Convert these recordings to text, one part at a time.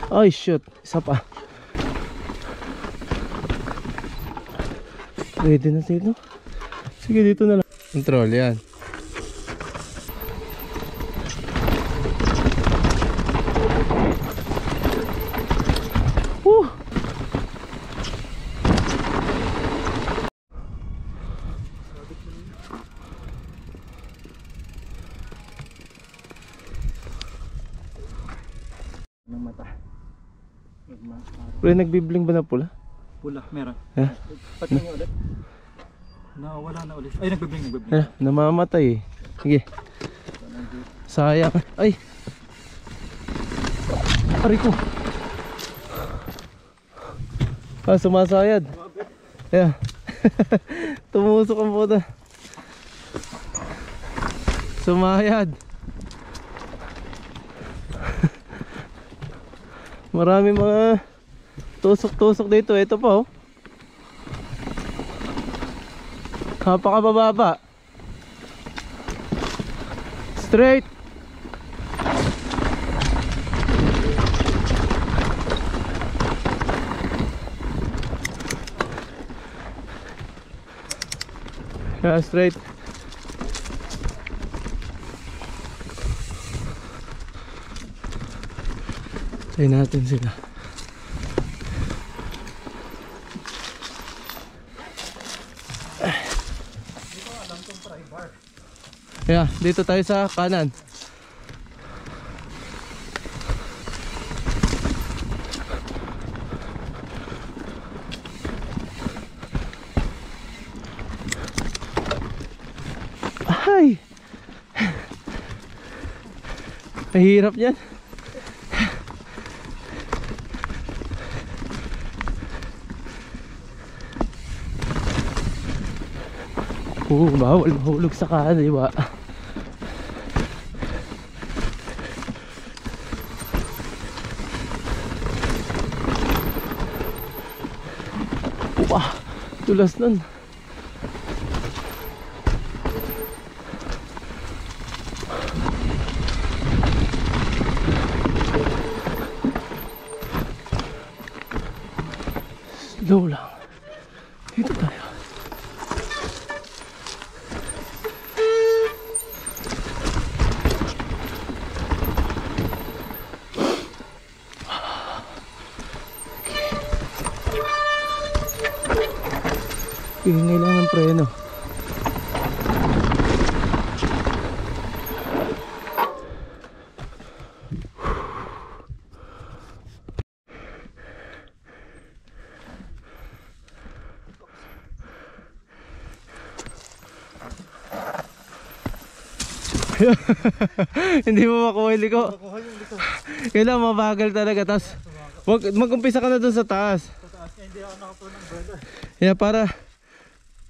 Ay shoot, isa pa. Ready na sila. Sige, dito na lang. Control yan. Ng mata. Pre, nagbibling ba na pula? Pula, meron. Eh? Pati nga ulit. Nawala na ulit. Ay, nagbibling. Namamatay eh. Sige. Sayang. Ay! Aray ko! Sumasayad. Yeah. Tumusok ang puta. Sumayad. Marami mga tusok-tusok dito. Ito pa oh. Napakababa. Straight. Yeah, straight. Try natin sila. Yeah, dito tayo sa kanan. Ay! Mahirap yan. Bawal mahulog sa kaliwa. Tulas nun. Slow lang. Dito tayo. Hingay lang ng preno. Hindi mo makuha yung liko. Kailangan mabagal talaga. Tapos mag-umpisa ka na dun sa taas. Hindi ako nakapuno ng brother. Yeah, para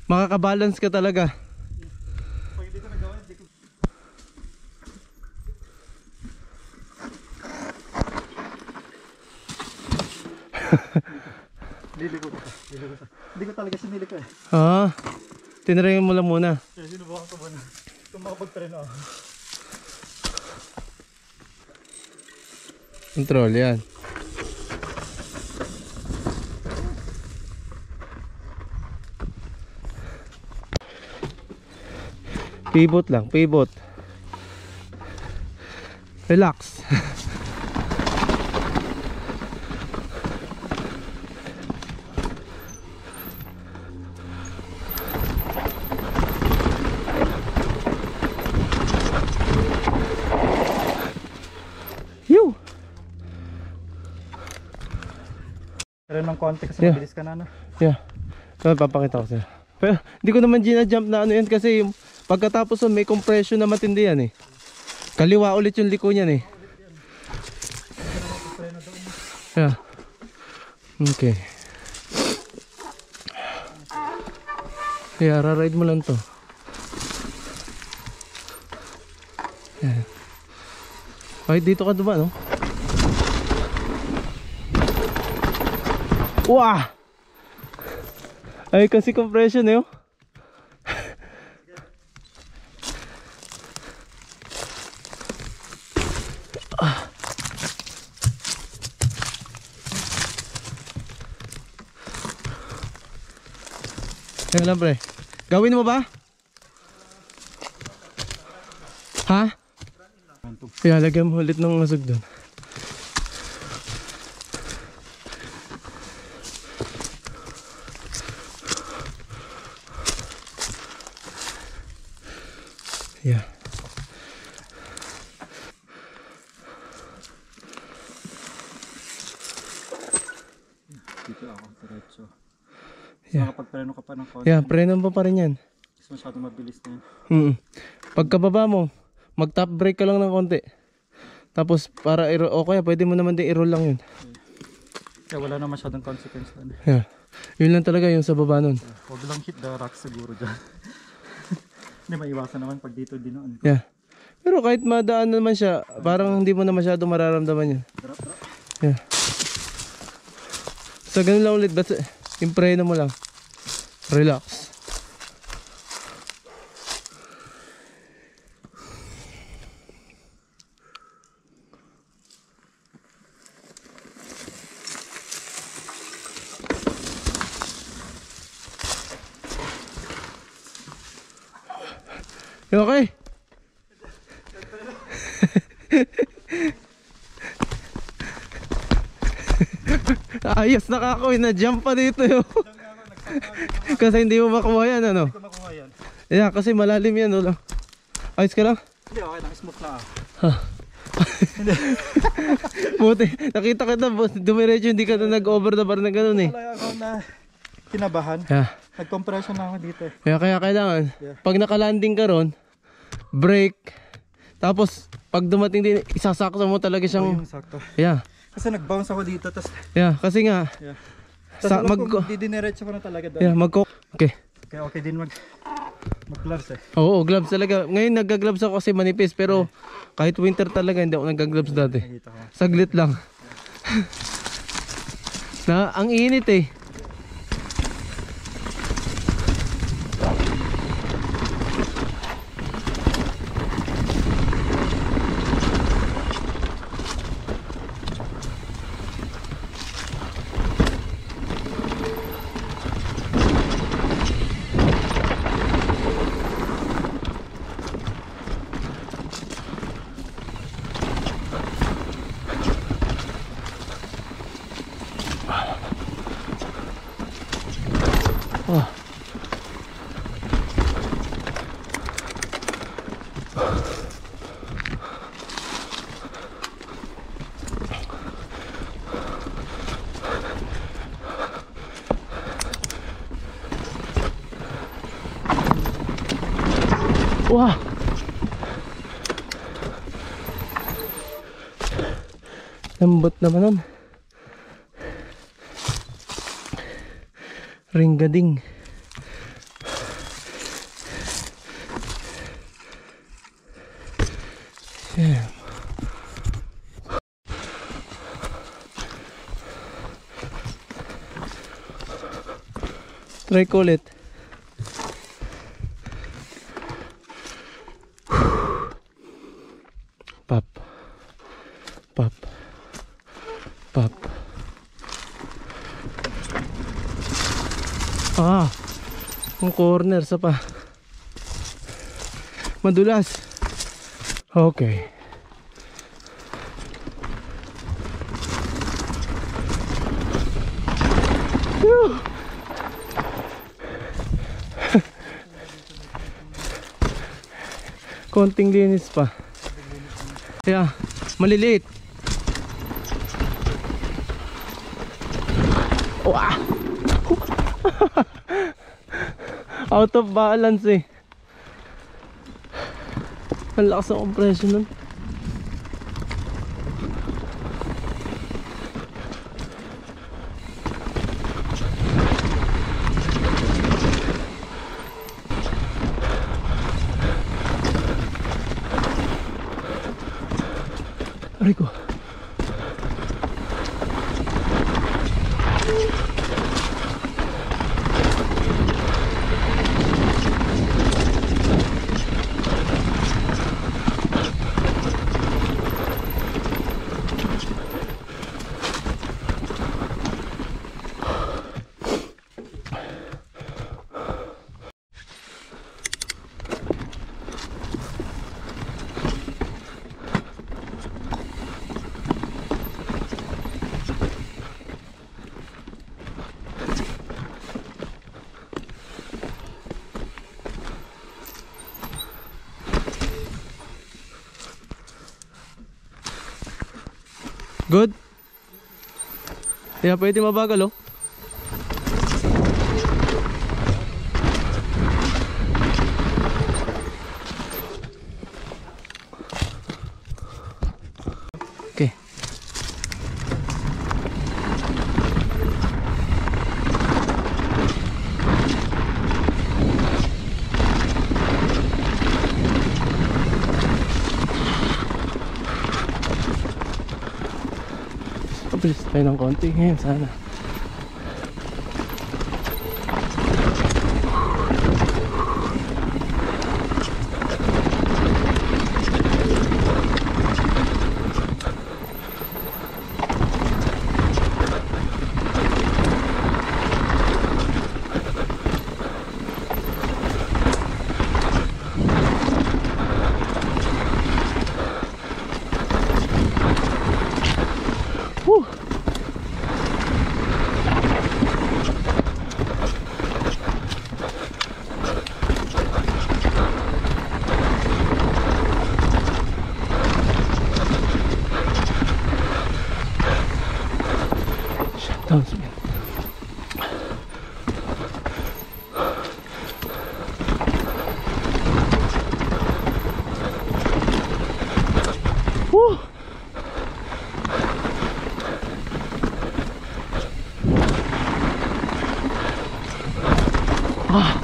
makakabalance ka talaga. Pag hindi ko nagawa, hindi ko... Liliko ko. Hindi ko talaga siniliko eh. Tinry mo lang muna. Sinubukan ko muna. Kung makapag-train ako. Control yan. Pivot lang, pivot. Relax. Yo. Pero ng konti kasi mabilis ka na, no? Yeah. So, papakita ko sa'yo. Pero hindi ko naman gina-jump na ano yan kasi yung pagkatapos may compression na matindi yan eh. Kaliwa ulit yung liko niyan eh. Yeah. Okay. Yeah, ride mo lang to. Yeah. Okay, dito ka dumaan, no? Wah! Ay, kasi compression eh, oh. Teka lang pre. Gawin mo ba? Ha? Kaya lagyan mo ulit ng masag doon. Yeah. Dito ako, diretso. Yeah. Nakapagpreno ka pa ng konti. Yeah, preno pa rin yan. Mas masyadong mabilis na yan. Pagkababa mo, mag top brake ka lang ng konti. Tapos para o kaya pwede mo naman din i-roll lang yun. Kaya wala na masyadong consequence doon. Yeah. Yun lang talaga yung sa baba nun. Huwag lang hit the rock siguro dyan. Hindi maiwasan naman pag dito din noon. Yeah. Pero kahit madaan naman siya, parang hindi mo na masyado mararamdaman yun. Drop. Yeah. Sa ganun lang ulit, but yung preno mo lang. Relax. You okay? Ayos, nakakawin na jump pa dito yo. Kasi hindi mo makuha yan ano. Hindi ko makuha yan. Yeah, kasi malalim yan ulo. Ayos ka lang? Hindi, okay lang. Smooth lang. Buti, nakita kita dumiretso, hindi ka na nag-over the bar na gano'n eh. Wala ako na kinabahan. Yeah. Nag-compression na ako dito eh. Kaya kailangan, pag nakalanding ka ron, brake, tapos pag dumating din, isasakto mo talaga siyang, Yung sakto. yeah, Kasi nag-bounce ako dito. Tapos kasi nga, Tapos alam ko, didiniretso ko na talaga doon. okay. Kaya okay din mag-gloves eh. Oo, gloves talaga. Ngayon nagga-gloves ako kasi manipis, pero kahit winter talaga hindi ako nagga-gloves dati. Nakita ko. Saglit lang. Ang init eh. Oh. Wah. Lambot naman nun. Ringgading. Yeah. Try ko ulit. Pop. Pop. Pop. Yung corner sa pa. Madulas. Okay. Whew. Konting linis pa. Kaya maliliit. Wow. Out of balance eh. Ang lakas ng compression nun. Aray ko. Good? Kaya pwede mabagal oh. Okay. Pabilis tayo ng konti ngayon sana. Woo! Shutdown speed. Woo! Ah.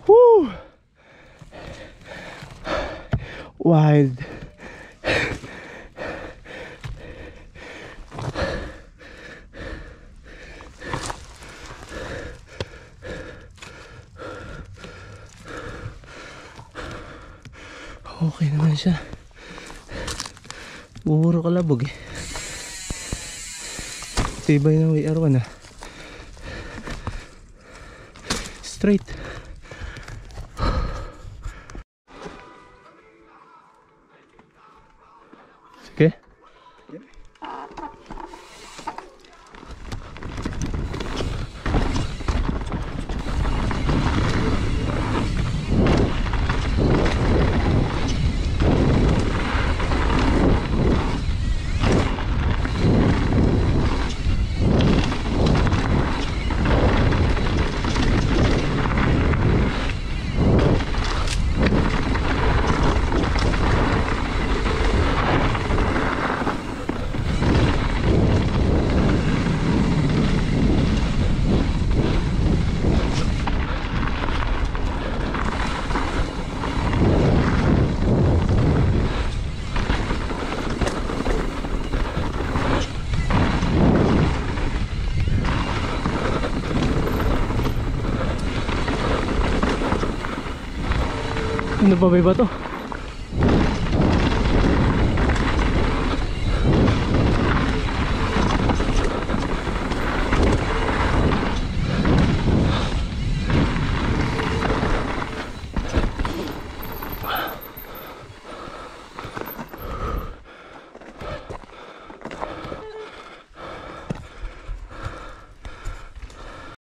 Woo. Wild. Okay naman siya. Puro kalabog eh. Tibay ng WR1 ah. Straight. Sige. Ano pa ba to?